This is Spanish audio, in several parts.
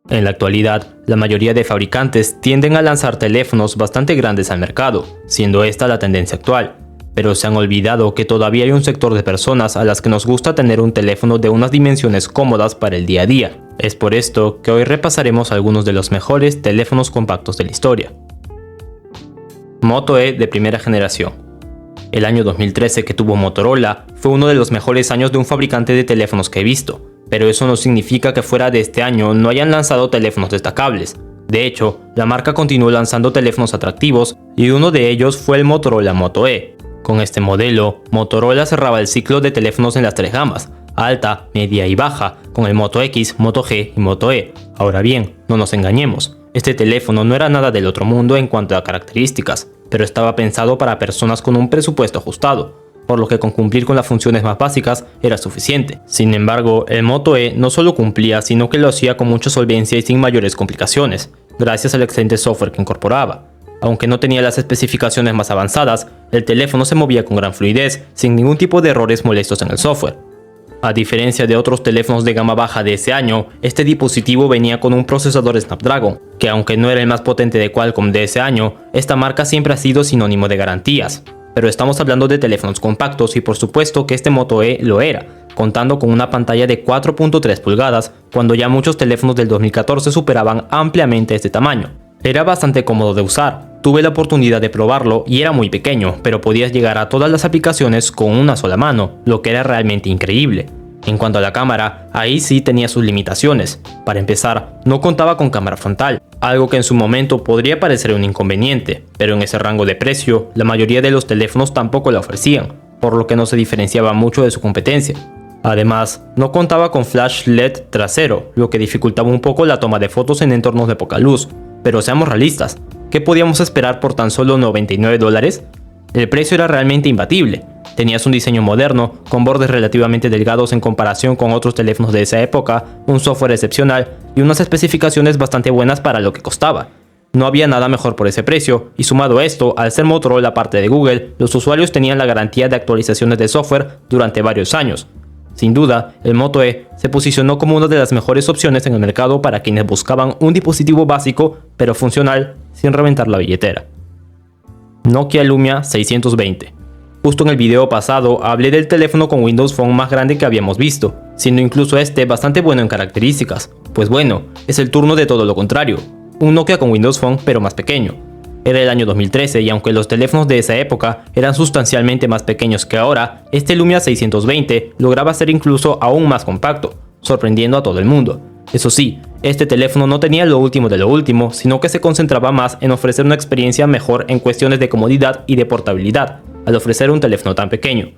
En la actualidad, la mayoría de fabricantes tienden a lanzar teléfonos bastante grandes al mercado, siendo esta la tendencia actual. Pero se han olvidado que todavía hay un sector de personas a las que nos gusta tener un teléfono de unas dimensiones cómodas para el día a día. Es por esto que hoy repasaremos algunos de los mejores teléfonos compactos de la historia. Moto E de primera generación. El año 2013 que tuvo Motorola fue uno de los mejores años de un fabricante de teléfonos que he visto, pero eso no significa que fuera de este año no hayan lanzado teléfonos destacables. De hecho, la marca continuó lanzando teléfonos atractivos y uno de ellos fue el Motorola Moto E. Con este modelo, Motorola cerraba el ciclo de teléfonos en las tres gamas, alta, media y baja, con el Moto X, Moto G y Moto E. Ahora bien, no nos engañemos, este teléfono no era nada del otro mundo en cuanto a características, pero estaba pensado para personas con un presupuesto ajustado, por lo que con cumplir con las funciones más básicas era suficiente. Sin embargo, el Moto E no solo cumplía, sino que lo hacía con mucha solvencia y sin mayores complicaciones, gracias al excelente software que incorporaba. Aunque no tenía las especificaciones más avanzadas, el teléfono se movía con gran fluidez, sin ningún tipo de errores molestos en el software. A diferencia de otros teléfonos de gama baja de ese año, este dispositivo venía con un procesador Snapdragon, que aunque no era el más potente de Qualcomm de ese año, esta marca siempre ha sido sinónimo de garantías. Pero estamos hablando de teléfonos compactos y por supuesto que este Moto E lo era, contando con una pantalla de 4.3 pulgadas, cuando ya muchos teléfonos del 2014 superaban ampliamente este tamaño. Era bastante cómodo de usar, tuve la oportunidad de probarlo y era muy pequeño, pero podías llegar a todas las aplicaciones con una sola mano, lo que era realmente increíble. En cuanto a la cámara, ahí sí tenía sus limitaciones. Para empezar, no contaba con cámara frontal, algo que en su momento podría parecer un inconveniente, pero en ese rango de precio, la mayoría de los teléfonos tampoco la ofrecían, por lo que no se diferenciaba mucho de su competencia. Además, no contaba con flash LED trasero, lo que dificultaba un poco la toma de fotos en entornos de poca luz. Pero seamos realistas, ¿qué podíamos esperar por tan solo $99? El precio era realmente imbatible. Tenías un diseño moderno, con bordes relativamente delgados en comparación con otros teléfonos de esa época, un software excepcional y unas especificaciones bastante buenas para lo que costaba. No había nada mejor por ese precio, y sumado a esto, al ser Motorola parte de Google, los usuarios tenían la garantía de actualizaciones de software durante varios años. Sin duda, el Moto E se posicionó como una de las mejores opciones en el mercado para quienes buscaban un dispositivo básico pero funcional sin reventar la billetera. Nokia Lumia 620. Justo en el video pasado hablé del teléfono con Windows Phone más grande que habíamos visto, siendo incluso este bastante bueno en características. Pues bueno, es el turno de todo lo contrario, un Nokia con Windows Phone pero más pequeño. Era el año 2013 y aunque los teléfonos de esa época eran sustancialmente más pequeños que ahora, este Lumia 620 lograba ser incluso aún más compacto, sorprendiendo a todo el mundo. Eso sí, este teléfono no tenía lo último de lo último, sino que se concentraba más en ofrecer una experiencia mejor en cuestiones de comodidad y de portabilidad, al ofrecer un teléfono tan pequeño.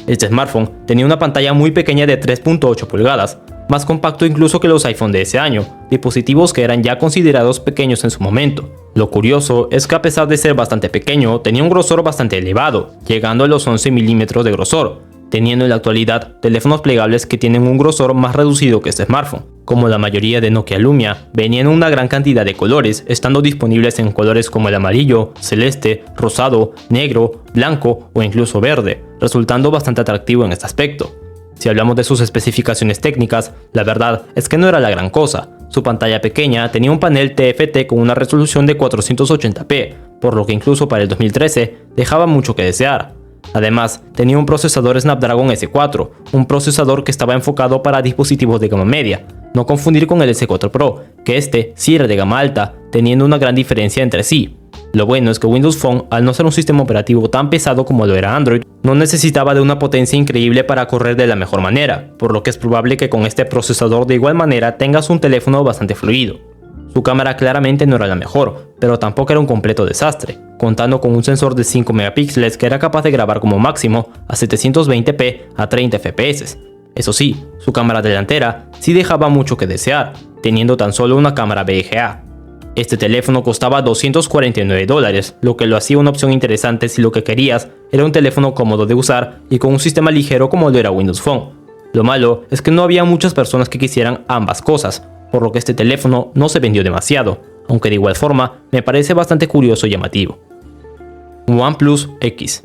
Este smartphone tenía una pantalla muy pequeña de 3.8 pulgadas, más compacto incluso que los iPhone de ese año, dispositivos que eran ya considerados pequeños en su momento. Lo curioso es que a pesar de ser bastante pequeño, tenía un grosor bastante elevado, llegando a los 11 milímetros de grosor, teniendo en la actualidad teléfonos plegables que tienen un grosor más reducido que este smartphone. Como la mayoría de Nokia Lumia, venían en una gran cantidad de colores, estando disponibles en colores como el amarillo, celeste, rosado, negro, blanco o incluso verde, resultando bastante atractivo en este aspecto. Si hablamos de sus especificaciones técnicas, la verdad es que no era la gran cosa. Su pantalla pequeña tenía un panel TFT con una resolución de 480p, por lo que incluso para el 2013 dejaba mucho que desear. Además, tenía un procesador Snapdragon S4, un procesador que estaba enfocado para dispositivos de gama media, no confundir con el S4 Pro, que este sí era de gama alta, teniendo una gran diferencia entre sí. Lo bueno es que Windows Phone, al no ser un sistema operativo tan pesado como lo era Android, no necesitaba de una potencia increíble para correr de la mejor manera, por lo que es probable que con este procesador de igual manera tengas un teléfono bastante fluido. Su cámara claramente no era la mejor, pero tampoco era un completo desastre, contando con un sensor de 5 megapíxeles que era capaz de grabar como máximo a 720p a 30 fps. Eso sí, su cámara delantera sí dejaba mucho que desear, teniendo tan solo una cámara VGA. Este teléfono costaba $249, lo que lo hacía una opción interesante si lo que querías era un teléfono cómodo de usar y con un sistema ligero como lo era Windows Phone. Lo malo es que no había muchas personas que quisieran ambas cosas, por lo que este teléfono no se vendió demasiado, aunque de igual forma me parece bastante curioso y llamativo. OnePlus X.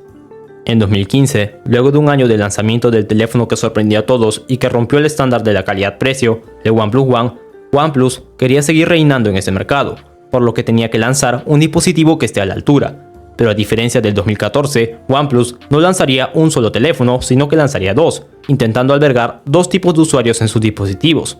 En 2015, luego de un año de lanzamiento del teléfono que sorprendió a todos y que rompió el estándar de la calidad-precio, el OnePlus One OnePlus quería seguir reinando en ese mercado, por lo que tenía que lanzar un dispositivo que esté a la altura. Pero a diferencia del 2014, OnePlus no lanzaría un solo teléfono, sino que lanzaría dos, intentando albergar dos tipos de usuarios en sus dispositivos.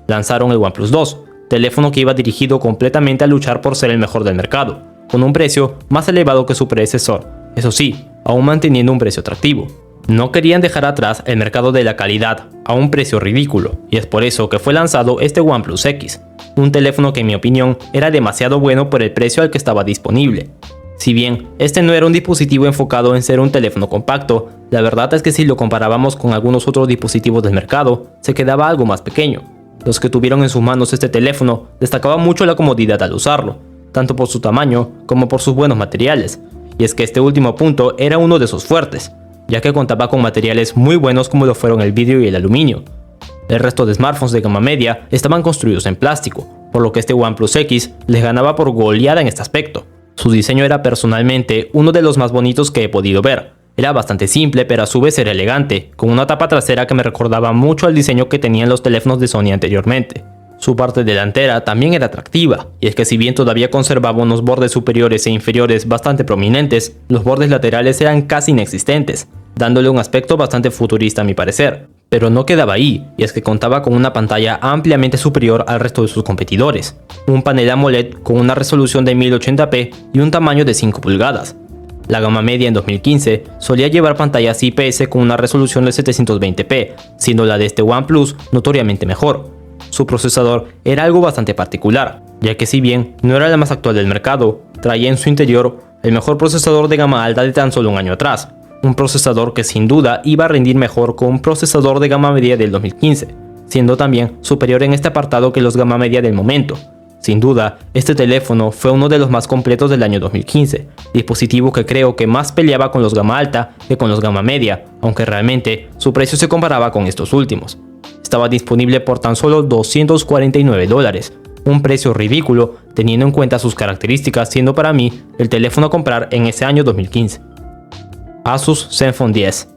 Lanzaron el OnePlus 2, teléfono que iba dirigido completamente a luchar por ser el mejor del mercado, con un precio más elevado que su predecesor, eso sí, aún manteniendo un precio atractivo. No querían dejar atrás el mercado de la calidad a un precio ridículo, y es por eso que fue lanzado este OnePlus X, un teléfono que en mi opinión era demasiado bueno por el precio al que estaba disponible. Si bien este no era un dispositivo enfocado en ser un teléfono compacto, la verdad es que si lo comparábamos con algunos otros dispositivos del mercado, se quedaba algo más pequeño. Los que tuvieron en sus manos este teléfono destacaban mucho la comodidad al usarlo, tanto por su tamaño como por sus buenos materiales, y es que este último punto era uno de sus fuertes, ya que contaba con materiales muy buenos como lo fueron el vidrio y el aluminio. El resto de smartphones de gama media estaban construidos en plástico, por lo que este OnePlus X les ganaba por goleada en este aspecto. Su diseño era personalmente uno de los más bonitos que he podido ver. Era bastante simple, pero a su vez era elegante, con una tapa trasera que me recordaba mucho al diseño que tenían los teléfonos de Sony anteriormente. Su parte delantera también era atractiva, y es que si bien todavía conservaba unos bordes superiores e inferiores bastante prominentes, los bordes laterales eran casi inexistentes, dándole un aspecto bastante futurista a mi parecer. Pero no quedaba ahí, y es que contaba con una pantalla ampliamente superior al resto de sus competidores, un panel AMOLED con una resolución de 1080p y un tamaño de 5 pulgadas. La gama media en 2015 solía llevar pantallas IPS con una resolución de 720p, siendo la de este OnePlus notoriamente mejor. Su procesador era algo bastante particular, ya que si bien no era la más actual del mercado, traía en su interior el mejor procesador de gama alta de tan solo un año atrás, un procesador que sin duda iba a rendir mejor con un procesador de gama media del 2015, siendo también superior en este apartado que los gama media del momento. Sin duda, este teléfono fue uno de los más completos del año 2015, dispositivo que creo que más peleaba con los gama alta que con los gama media, aunque realmente su precio se comparaba con estos últimos. Estaba disponible por tan solo $249, un precio ridículo teniendo en cuenta sus características, siendo para mí el teléfono a comprar en ese año 2015. Asus Zenfone 10.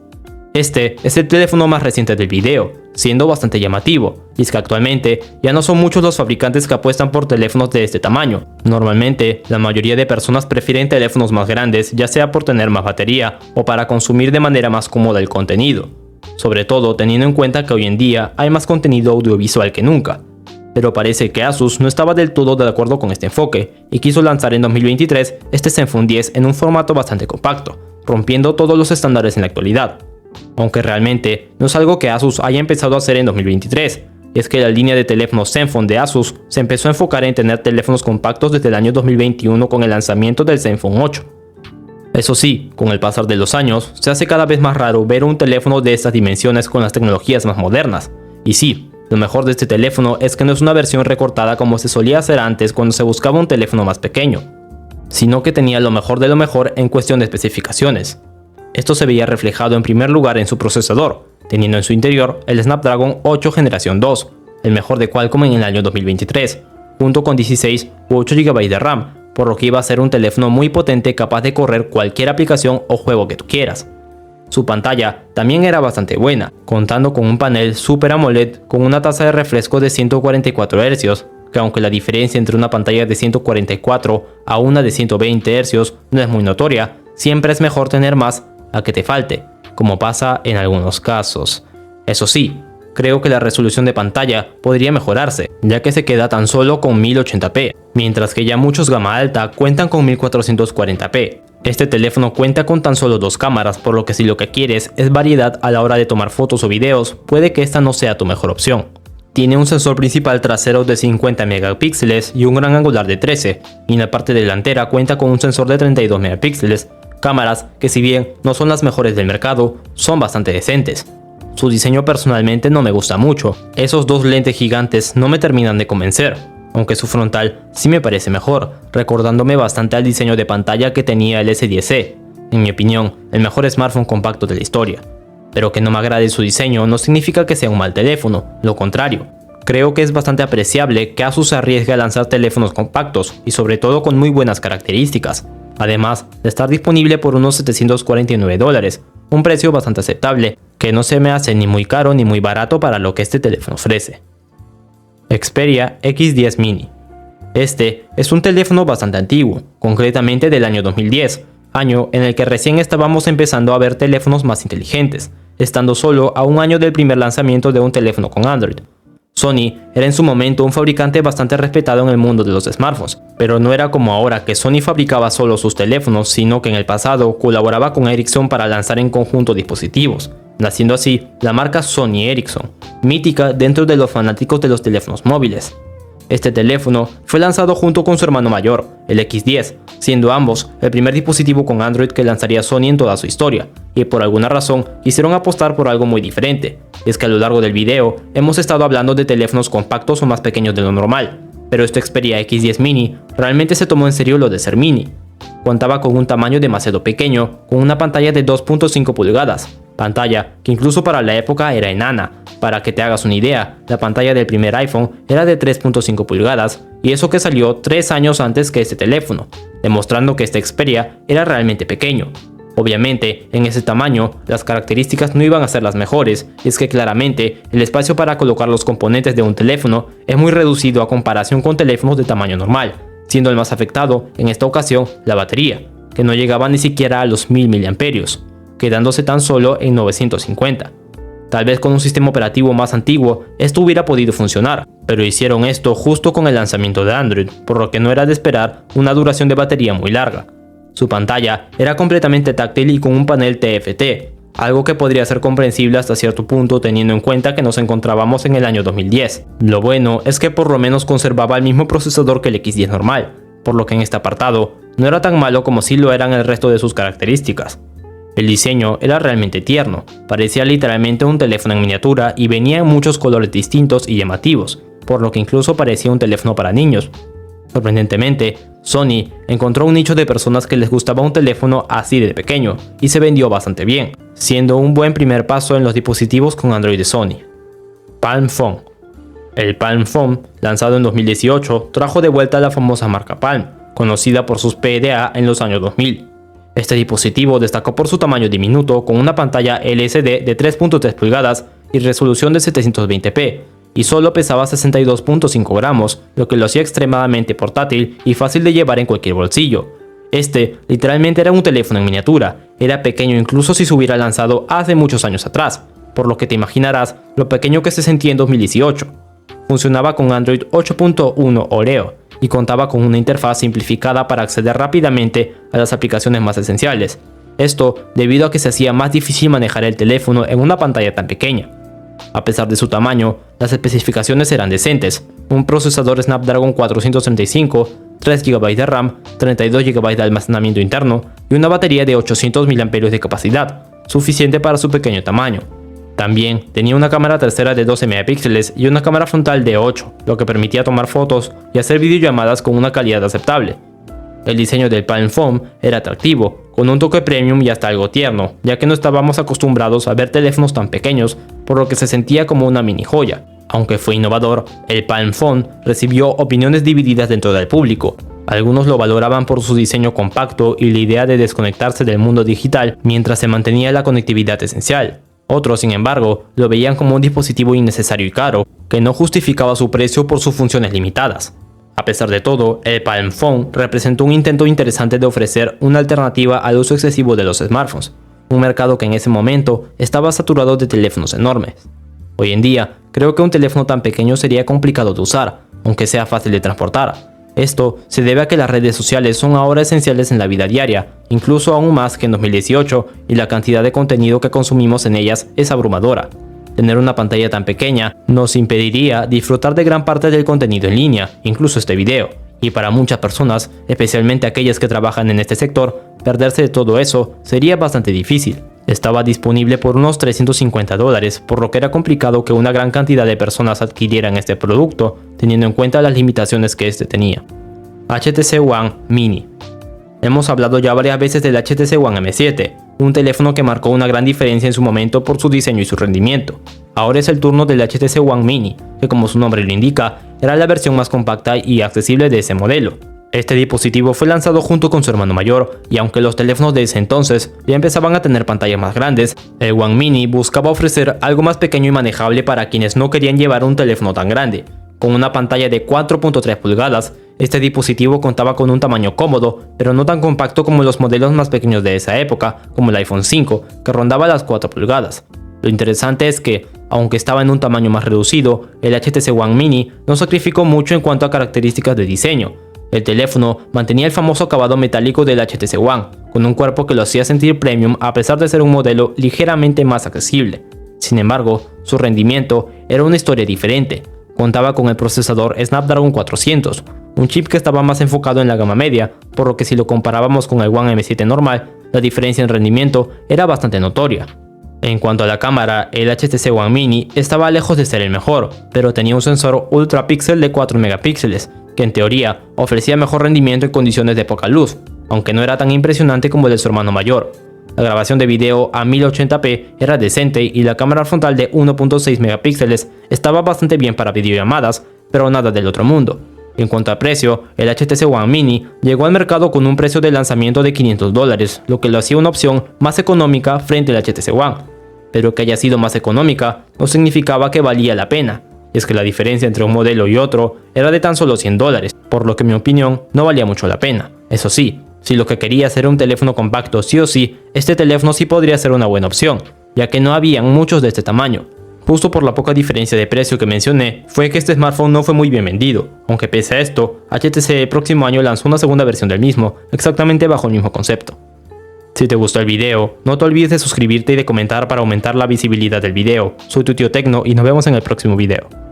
Este es el teléfono más reciente del video, siendo bastante llamativo, y es que actualmente ya no son muchos los fabricantes que apuestan por teléfonos de este tamaño. Normalmente, la mayoría de personas prefieren teléfonos más grandes, ya sea por tener más batería o para consumir de manera más cómoda el contenido, sobre todo teniendo en cuenta que hoy en día hay más contenido audiovisual que nunca. Pero parece que Asus no estaba del todo de acuerdo con este enfoque, y quiso lanzar en 2023 este Zenfone 10 en un formato bastante compacto, rompiendo todos los estándares en la actualidad. Aunque realmente no es algo que Asus haya empezado a hacer en 2023, y es que la línea de teléfonos Zenfone de Asus se empezó a enfocar en tener teléfonos compactos desde el año 2021 con el lanzamiento del Zenfone 8. Eso sí, con el pasar de los años, se hace cada vez más raro ver un teléfono de estas dimensiones con las tecnologías más modernas. Y sí, lo mejor de este teléfono es que no es una versión recortada como se solía hacer antes cuando se buscaba un teléfono más pequeño, sino que tenía lo mejor de lo mejor en cuestión de especificaciones. Esto se veía reflejado en primer lugar en su procesador, teniendo en su interior el Snapdragon 8 Generación 2, el mejor de Qualcomm en el año 2023, junto con 16 u 8 GB de RAM, por lo que iba a ser un teléfono muy potente capaz de correr cualquier aplicación o juego que tú quieras. Su pantalla también era bastante buena, contando con un panel Super AMOLED con una tasa de refresco de 144 Hz, que aunque la diferencia entre una pantalla de 144 a una de 120 Hz no es muy notoria, siempre es mejor tener más a que te falte, como pasa en algunos casos. Eso sí, creo que la resolución de pantalla podría mejorarse, ya que se queda tan solo con 1080p, mientras que ya muchos gama alta cuentan con 1440p. Este teléfono cuenta con tan solo dos cámaras, por lo que si lo que quieres es variedad a la hora de tomar fotos o videos, puede que esta no sea tu mejor opción. Tiene un sensor principal trasero de 50 megapíxeles y un gran angular de 13, y en la parte delantera cuenta con un sensor de 32 megapíxeles, cámaras que si bien no son las mejores del mercado, son bastante decentes. Su diseño personalmente no me gusta mucho, esos dos lentes gigantes no me terminan de convencer, aunque su frontal sí me parece mejor, recordándome bastante al diseño de pantalla que tenía el S10e, en mi opinión, el mejor smartphone compacto de la historia. Pero que no me agrade su diseño no significa que sea un mal teléfono, lo contrario. Creo que es bastante apreciable que Asus se arriesgue a lanzar teléfonos compactos y sobre todo con muy buenas características, además de estar disponible por unos $749, un precio bastante aceptable, que no se me hace ni muy caro ni muy barato para lo que este teléfono ofrece. Xperia X10 Mini. Este es un teléfono bastante antiguo, concretamente del año 2010, año en el que recién estábamos empezando a ver teléfonos más inteligentes, estando solo a un año del primer lanzamiento de un teléfono con Android. Sony era en su momento un fabricante bastante respetado en el mundo de los smartphones, pero no era como ahora que Sony fabricaba solo sus teléfonos, sino que en el pasado colaboraba con Ericsson para lanzar en conjunto dispositivos, naciendo así la marca Sony Ericsson, mítica dentro de los fanáticos de los teléfonos móviles. Este teléfono fue lanzado junto con su hermano mayor, el X10, siendo ambos el primer dispositivo con Android que lanzaría Sony en toda su historia, y por alguna razón quisieron apostar por algo muy diferente. Es que a lo largo del video hemos estado hablando de teléfonos compactos o más pequeños de lo normal, pero este Xperia X10 Mini realmente se tomó en serio lo de ser mini. Contaba con un tamaño demasiado pequeño, con una pantalla de 2.5 pulgadas, pantalla que incluso para la época era enana. Para que te hagas una idea, la pantalla del primer iPhone era de 3.5 pulgadas, y eso que salió 3 años antes que este teléfono, demostrando que este Xperia era realmente pequeño. Obviamente, en ese tamaño, las características no iban a ser las mejores, y es que claramente el espacio para colocar los componentes de un teléfono es muy reducido a comparación con teléfonos de tamaño normal, siendo el más afectado, en esta ocasión, la batería, que no llegaba ni siquiera a los 1000 mAh, quedándose tan solo en 950. Tal vez con un sistema operativo más antiguo esto hubiera podido funcionar, pero hicieron esto justo con el lanzamiento de Android, por lo que no era de esperar una duración de batería muy larga. Su pantalla era completamente táctil y con un panel TFT, algo que podría ser comprensible hasta cierto punto teniendo en cuenta que nos encontrábamos en el año 2010. Lo bueno es que por lo menos conservaba el mismo procesador que el X10 normal, por lo que en este apartado no era tan malo como si lo eran el resto de sus características. El diseño era realmente tierno, parecía literalmente un teléfono en miniatura y venía en muchos colores distintos y llamativos, por lo que incluso parecía un teléfono para niños. Sorprendentemente, Sony encontró un nicho de personas que les gustaba un teléfono así de pequeño y se vendió bastante bien, siendo un buen primer paso en los dispositivos con Android de Sony. Palm Phone. El Palm Phone, lanzado en 2018, trajo de vuelta a la famosa marca Palm, conocida por sus PDA en los años 2000. Este dispositivo destacó por su tamaño diminuto con una pantalla LCD de 3.3 pulgadas y resolución de 720p, y solo pesaba 62.5 gramos, lo que lo hacía extremadamente portátil y fácil de llevar en cualquier bolsillo. Este literalmente era un teléfono en miniatura, era pequeño incluso si se hubiera lanzado hace muchos años atrás, por lo que te imaginarás lo pequeño que se sentía en 2018. Funcionaba con Android 8.1 Oreo, y contaba con una interfaz simplificada para acceder rápidamente a las aplicaciones más esenciales. Esto debido a que se hacía más difícil manejar el teléfono en una pantalla tan pequeña. A pesar de su tamaño, las especificaciones eran decentes: un procesador Snapdragon 435, 3 GB de RAM, 32 GB de almacenamiento interno y una batería de 800 mAh de capacidad, suficiente para su pequeño tamaño. También tenía una cámara trasera de 12 megapíxeles y una cámara frontal de 8, lo que permitía tomar fotos y hacer videollamadas con una calidad aceptable. El diseño del Palm Phone era atractivo, con un toque premium y hasta algo tierno, ya que no estábamos acostumbrados a ver teléfonos tan pequeños, por lo que se sentía como una mini joya. Aunque fue innovador, el Palm Phone recibió opiniones divididas dentro del público. Algunos lo valoraban por su diseño compacto y la idea de desconectarse del mundo digital mientras se mantenía la conectividad esencial. Otros, sin embargo, lo veían como un dispositivo innecesario y caro, que no justificaba su precio por sus funciones limitadas. A pesar de todo, el Palm Phone representó un intento interesante de ofrecer una alternativa al uso excesivo de los smartphones, un mercado que en ese momento estaba saturado de teléfonos enormes. Hoy en día, creo que un teléfono tan pequeño sería complicado de usar, aunque sea fácil de transportar. Esto se debe a que las redes sociales son ahora esenciales en la vida diaria, incluso aún más que en 2018, y la cantidad de contenido que consumimos en ellas es abrumadora. Tener una pantalla tan pequeña nos impediría disfrutar de gran parte del contenido en línea, incluso este video, y para muchas personas, especialmente aquellas que trabajan en este sector, perderse de todo eso sería bastante difícil. Estaba disponible por unos $350, por lo que era complicado que una gran cantidad de personas adquirieran este producto, teniendo en cuenta las limitaciones que este tenía. HTC One Mini. Hemos hablado ya varias veces del HTC One M7, un teléfono que marcó una gran diferencia en su momento por su diseño y su rendimiento. Ahora es el turno del HTC One Mini, que como su nombre lo indica, era la versión más compacta y accesible de ese modelo. Este dispositivo fue lanzado junto con su hermano mayor, y aunque los teléfonos de ese entonces ya empezaban a tener pantallas más grandes, el One Mini buscaba ofrecer algo más pequeño y manejable para quienes no querían llevar un teléfono tan grande. Con una pantalla de 4.3 pulgadas, este dispositivo contaba con un tamaño cómodo, pero no tan compacto como los modelos más pequeños de esa época, como el iPhone 5, que rondaba las 4 pulgadas. Lo interesante es que, aunque estaba en un tamaño más reducido, el HTC One Mini no sacrificó mucho en cuanto a características de diseño. El teléfono mantenía el famoso acabado metálico del HTC One, con un cuerpo que lo hacía sentir premium a pesar de ser un modelo ligeramente más accesible. Sin embargo, su rendimiento era una historia diferente. Contaba con el procesador Snapdragon 400, un chip que estaba más enfocado en la gama media, por lo que si lo comparábamos con el One M7 normal, la diferencia en rendimiento era bastante notoria. En cuanto a la cámara, el HTC One Mini estaba lejos de ser el mejor, pero tenía un sensor Ultra Pixel de 4 megapíxeles, que en teoría ofrecía mejor rendimiento en condiciones de poca luz, aunque no era tan impresionante como el de su hermano mayor. La grabación de video a 1080p era decente y la cámara frontal de 1.6 megapíxeles estaba bastante bien para videollamadas, pero nada del otro mundo. En cuanto a precio, el HTC One Mini llegó al mercado con un precio de lanzamiento de $500, lo que lo hacía una opción más económica frente al HTC One. Pero que haya sido más económica no significaba que valía la pena, y es que la diferencia entre un modelo y otro era de tan solo $100, por lo que en mi opinión no valía mucho la pena. Eso sí, si lo que querías era un teléfono compacto sí o sí, este teléfono sí podría ser una buena opción, ya que no habían muchos de este tamaño. Justo por la poca diferencia de precio que mencioné, fue que este smartphone no fue muy bien vendido, aunque pese a esto, HTC el próximo año lanzó una segunda versión del mismo, exactamente bajo el mismo concepto. Si te gustó el video, no te olvides de suscribirte y de comentar para aumentar la visibilidad del video. Soy tu tío Tecno y nos vemos en el próximo video.